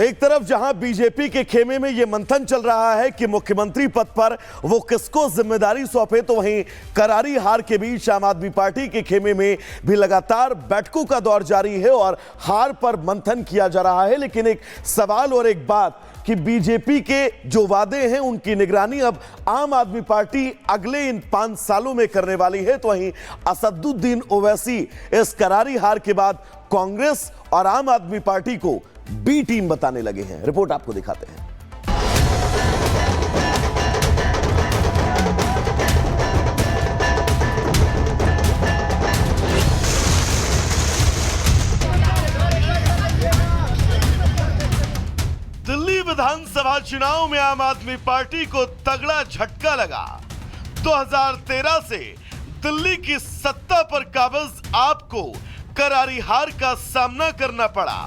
एक तरफ जहां बीजेपी के खेमे में यह मंथन चल रहा है कि मुख्यमंत्री पद पर वो किसको जिम्मेदारी सौंपे, तो वहीं करारी हार के बीच आम आदमी पार्टी के खेमे में भी लगातार बैठकों का दौर जारी है और हार पर मंथन किया जा रहा है। लेकिन एक सवाल और एक बात कि बीजेपी के जो वादे हैं उनकी निगरानी अब आम आदमी पार्टी अगले इन 5 सालों में करने वाली है। तो वहीं असदुद्दीन ओवैसी इस करारी हार के बाद कांग्रेस और आम आदमी पार्टी को बी टीम बताने लगे हैं। रिपोर्ट आपको दिखाते हैं। दिल्ली विधानसभा चुनाव में आम आदमी पार्टी को तगड़ा झटका लगा। 2013 से दिल्ली की सत्ता पर काबिज आपको करारी हार का सामना करना पड़ा।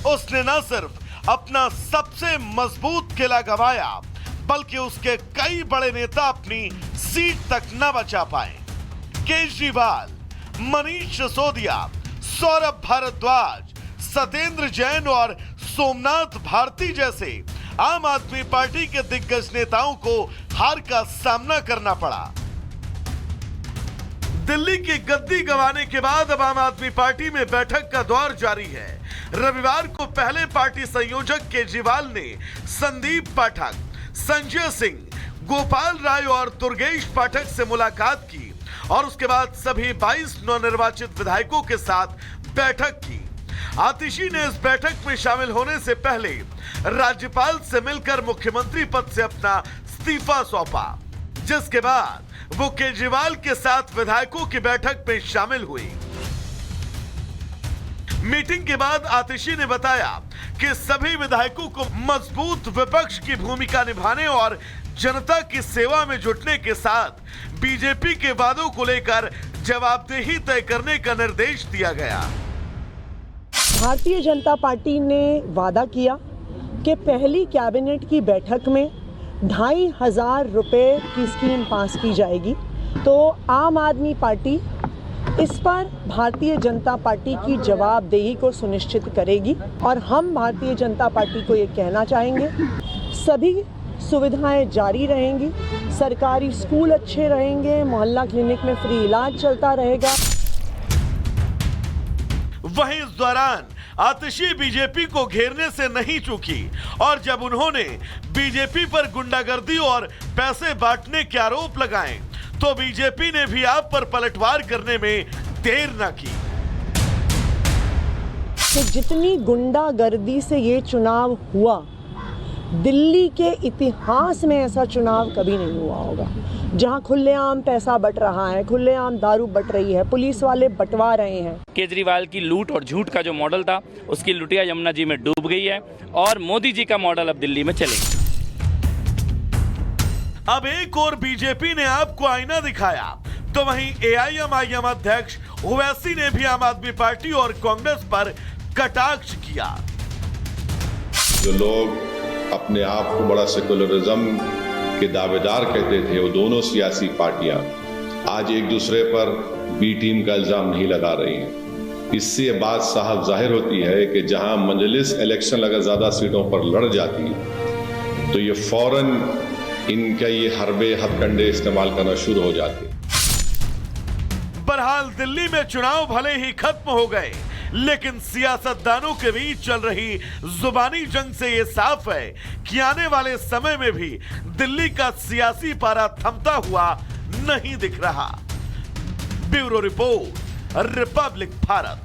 उसने न सिर्फ अपना सबसे मजबूत किला गंवाया, बल्कि उसके कई बड़े नेता अपनी सीट तक न बचा पाए। केजरीवाल, मनीष सिसोदिया, सौरभ भारद्वाज, सत्येंद्र जैन और सोमनाथ भारती जैसे आम आदमी पार्टी के दिग्गज नेताओं को हार का सामना करना पड़ा। दिल्ली की गद्दी गंवाने के बाद अब आम आदमी पार्टी में बैठक का दौर जारी है। रविवार को पहले पार्टी संयोजक केजरीवाल ने संदीप पाठक, संजय सिंह, गोपाल राय और दुर्गेश पाठक से मुलाकात की और उसके बाद सभी 22 नवनिर्वाचित विधायकों के साथ बैठक की। आतिशी ने इस बैठक में शामिल होने से पहले राज्यपाल से मिलकर मुख्यमंत्री पद से अपना इस्तीफा सौंपा, जिसके बाद वो केजरीवाल के साथ विधायकों की बैठक में शामिल हुई। मीटिंग के बाद आतिशी ने बताया कि सभी विधायकों को मजबूत विपक्ष की भूमिका निभाने और जनता की सेवा में जुटने के साथ बीजेपी के वादों को लेकर जवाबदेही तय करने का निर्देश दिया गया। भारतीय जनता पार्टी ने वादा किया कि पहली कैबिनेट की बैठक में 2,500 रुपए की स्कीम पास की जाएगी। तो आम आदमी पार्टी इस पर भारतीय जनता पार्टी की जवाबदेही को सुनिश्चित करेगी और हम भारतीय जनता पार्टी को ये कहना चाहेंगे, सभी सुविधाएं जारी रहेंगी, सरकारी स्कूल अच्छे रहेंगे, मोहल्ला क्लिनिक में फ्री इलाज चलता रहेगा। वहीं इस दौरान आतिशी बीजेपी को घेरने से नहीं चूकी और जब उन्होंने बीजेपी पर गुंडागर्दी और पैसे बांटने के आरोप लगाए तो बीजेपी ने भी आप पर पलटवार करने में देर न की। तो जितनी गुंडागर्दी से ये चुनाव हुआ, दिल्ली के इतिहास में ऐसा चुनाव कभी नहीं हुआ होगा। जहां खुलेआम पैसा बट रहा है, खुलेआम दारू बट रही है, पुलिस वाले बंटवा रहे हैं। केजरीवाल की लूट और झूठ का जो मॉडल था, उसकी लुटिया यमुना जी में डूब गई है और मोदी जी का मॉडल अब दिल्ली में चलेगा। अब एक और बीजेपी ने आपको आईना दिखाया, तो वहीं एआईएमआईएम अध्यक्ष ओवैसी ने भी आम आदमी पार्टी और कांग्रेस पर कटाक्ष किया। जो लोग अपने आप को बड़ा सेकुलरिज्म के दावेदार कहते थे, वो दोनों सियासी पार्टियां आज एक दूसरे पर बी टीम का इल्जाम नहीं लगा रही हैं। इससे ये बात साफ जाहिर होती है कि जहां मजलिस इलेक्शन अगर ज्यादा सीटों पर लड़ जाती तो ये फौरन इनका ये हरबे हथकंडे इस्तेमाल करना शुरू हो जाते। बहरहाल दिल्ली में चुनाव भले ही खत्म हो गए, लेकिन सियासतदानों के बीच चल रही जुबानी जंग से ये साफ है कि आने वाले समय में भी दिल्ली का सियासी पारा थमता हुआ नहीं दिख रहा। Bureau report, Republic Bharat.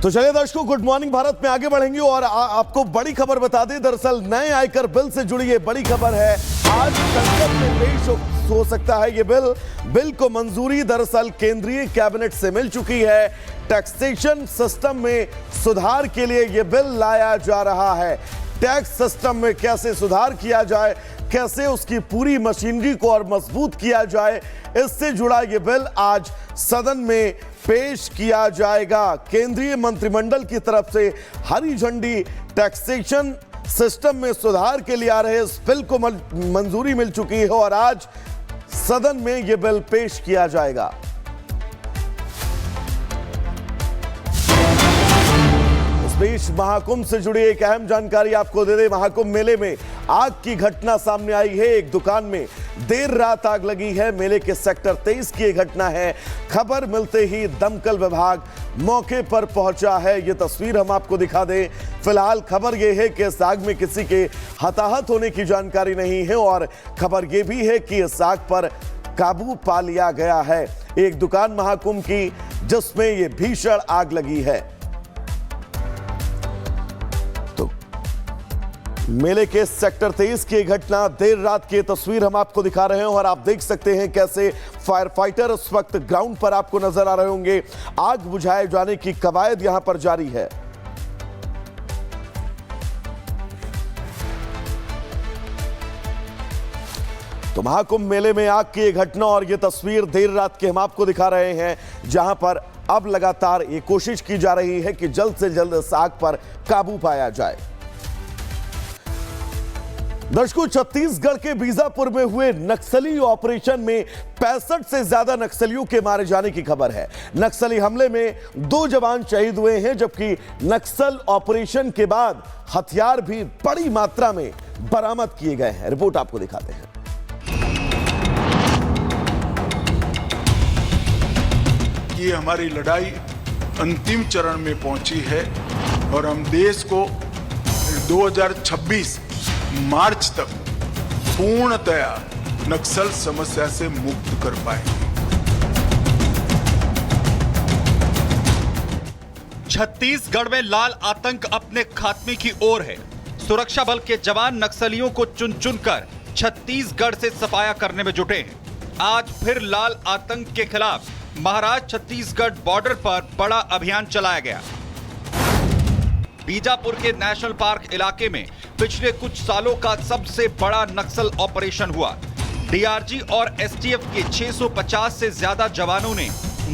तो चलिए दर्शकों, गुड मॉर्निंग भारत में आगे बढ़ेंगे और आपको बड़ी खबर बता दें। दरअसल नए आयकर बिल से जुड़ी ये बड़ी खबर है। आज संसद में पेश हो सकता है ये बिल को मंजूरी दरअसल केंद्रीय कैबिनेट से मिल चुकी है। टैक्सेशन सिस्टम में सुधार के लिए ये बिल लाया जा रहा है। टैक्स सिस्टम में कैसे सुधार किया जाए, कैसे उसकी पूरी मशीनरी को और मजबूत किया जाए, इससे जुड़ा ये बिल आज सदन में पेश किया जाएगा। केंद्रीय मंत्रिमंडल की तरफ से हरी झंडी टैक्सेशन सिस्टम में सुधार के लिए आ रहे इस बिल को मंजूरी मिल चुकी है और आज सदन में यह बिल पेश किया जाएगा। बीच महाकुंभ से जुड़ी एक अहम जानकारी आपको दे दे। महाकुंभ मेले में आग की घटना सामने आई है। एक दुकान में देर रात आग लगी है। मेले के सेक्टर 23 की घटना है। खबर मिलते ही दमकल विभाग मौके पर पहुंचा है। ये तस्वीर हम आपको दिखा दें। फिलहाल खबर यह है कि इस आग में किसी के हताहत होने की जानकारी नहीं है और खबर यह भी है कि इस आग पर काबू पा लिया गया है। एक दुकान महाकुंभ की जिसमें यह भीषण आग लगी है। तो मेले के सेक्टर 23 की घटना, देर रात की तस्वीर हम आपको दिखा रहे हैं और आप देख सकते हैं कैसे फायर फाइटर इस वक्त ग्राउंड पर आपको नजर आ रहे होंगे। आग बुझाए जाने की कवायद यहां पर जारी है। तो महाकुंभ मेले में आग की घटना और यह तस्वीर देर रात की हम आपको दिखा रहे हैं, जहां पर अब लगातार ये कोशिश की जा रही है कि जल्द से जल्द इस आग पर काबू पाया जाए। दर्शकों, छत्तीसगढ़ के बीजापुर में हुए नक्सली ऑपरेशन में 65 से ज्यादा नक्सलियों के मारे जाने की खबर है। नक्सली हमले में 2 जवान शहीद हुए हैं, जबकि नक्सल ऑपरेशन के बाद हथियार भी बड़ी मात्रा में बरामद किए गए हैं। रिपोर्ट आपको दिखाते हैं। ये हमारी लड़ाई अंतिम चरण में पहुंची है और हम देश को 2026 मार्च तक पूर्णतया नक्सल समस्या से मुक्त कर पाएंगे। छत्तीसगढ़ में लाल आतंक अपने खात्मे की ओर है। सुरक्षा बल के जवान नक्सलियों को चुन चुनकर छत्तीसगढ़ से सफाया करने में जुटे हैं। आज फिर लाल आतंक के खिलाफ महाराष्ट्र छत्तीसगढ़ बॉर्डर पर बड़ा अभियान चलाया गया। बीजापुर के नेशनल पार्क इलाके में पिछले कुछ सालों का सबसे बड़ा नक्सल ऑपरेशन हुआ। डीआरजी और एसटीएफ के 650 से ज्यादा जवानों ने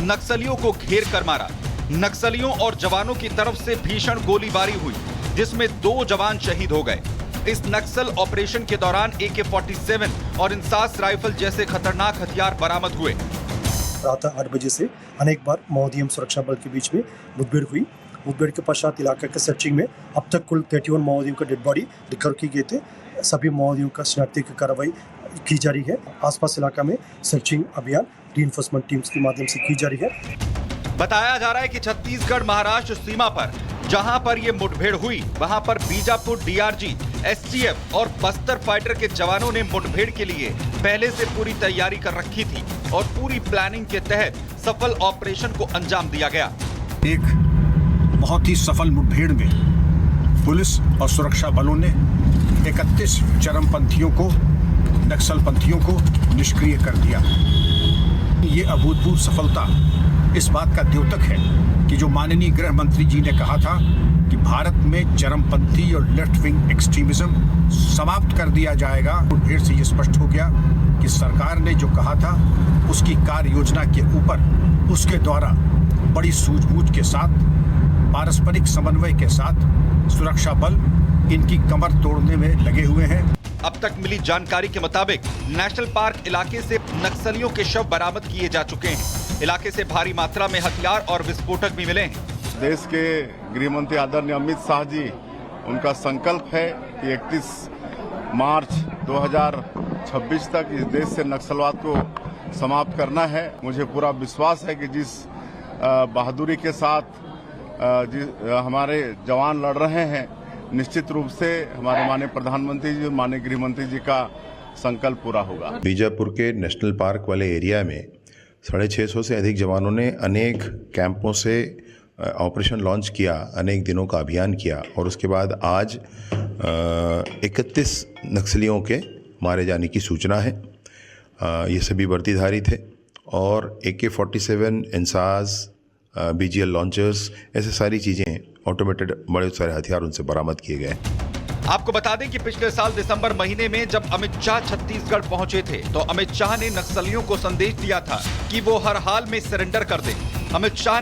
नक्सलियों को घेर कर मारा। नक्सलियों और जवानों की तरफ से भीषण गोलीबारी हुई, जिसमें 2 जवान शहीद हो गए। इस नक्सल ऑपरेशन के दौरान AK-47 और इंसास राइफल जैसे खतरनाक हथियार बरामद हुए। प्रातः 8 बजे से अनेक बार माओवादी सुरक्षा बल के बीच में मुठभेड़ हुई। मुठभेड़ के पश्चात इलाके के सर्चिंग में अब तक कुल 31 माओवादियों का डेड बॉडी रिकवर की गए थे। सभी माओवादियों का शिनाख्ती की कार्रवाई की जा रही है। आसपास इलाका में सर्चिंग अभियान रीइंफोर्समेंट टीम्स के माध्यम से की जा रही है। बताया जा रहा है कि छत्तीसगढ़ महाराष्ट्र सीमा पर जहां पर ये मुठभेड़ हुई, वहां पर बीजापुर डीआरजी, एसटीएफ और बस्तर फाइटर के जवानों ने मुठभेड़ के लिए पहले से पूरी तैयारी कर रखी थी और पूरी प्लानिंग के तहत सफल ऑपरेशन को अंजाम दिया गया। एक बहुत ही सफल मुठभेड़ में पुलिस और सुरक्षा बलों ने 31 चरमपंथियों को, नक्सलपंथियों को निष्क्रिय कर दिया। ये अभूतपूर्व सफलता इस बात का द्योतक है कि जो माननीय गृह मंत्री जी ने कहा था कि भारत में चरमपंथी और लेफ्ट विंग एक्सट्रीमिज्म समाप्त कर दिया जाएगा, मुठभेड़ से ये स्पष्ट हो गया कि सरकार ने जो कहा था उसकी कार्य योजना के ऊपर उसके द्वारा बड़ी सूझबूझ के साथ, पारस्परिक समन्वय के साथ सुरक्षा बल इनकी कमर तोड़ने में लगे हुए हैं। अब तक मिली जानकारी के मुताबिक नेशनल पार्क इलाके से नक्सलियों के शव बरामद किए जा चुके हैं। इलाके से भारी मात्रा में हथियार और विस्फोटक भी मिले हैं। देश के गृह मंत्री आदरणीय अमित शाह जी, उनका संकल्प है कि 31 मार्च 2026 तक इस देश से नक्सलवाद को समाप्त करना है। मुझे पूरा विश्वास है कि जिस बहादुरी के साथ हमारे जवान लड़ रहे हैं, निश्चित रूप से हमारे माननीय प्रधानमंत्री जी, माननीय गृह मंत्री जी का संकल्प पूरा होगा। बीजापुर के नेशनल पार्क वाले एरिया में 650 से अधिक जवानों ने अनेक कैंपों से ऑपरेशन लॉन्च किया, अनेक दिनों का अभियान किया और उसके बाद आज 31 नक्सलियों के मारे जाने की सूचना है। ये सभी वर्दीधारी थे और AK-47, इंसास, BGL लॉन्चर्स, ऐसे सारी चीज़ें, ऑटोमेटेड बड़े सारे हथियार उनसे बरामद किए गए। आपको बता दें कि पिछले साल दिसंबर महीने में जब अमित शाह छत्तीसगढ़ पहुंचे थे तो अमित शाह ने नक्सलियों को संदेश दिया था कि वो हर हाल में सरेंडर कर दें। अमित शाह ने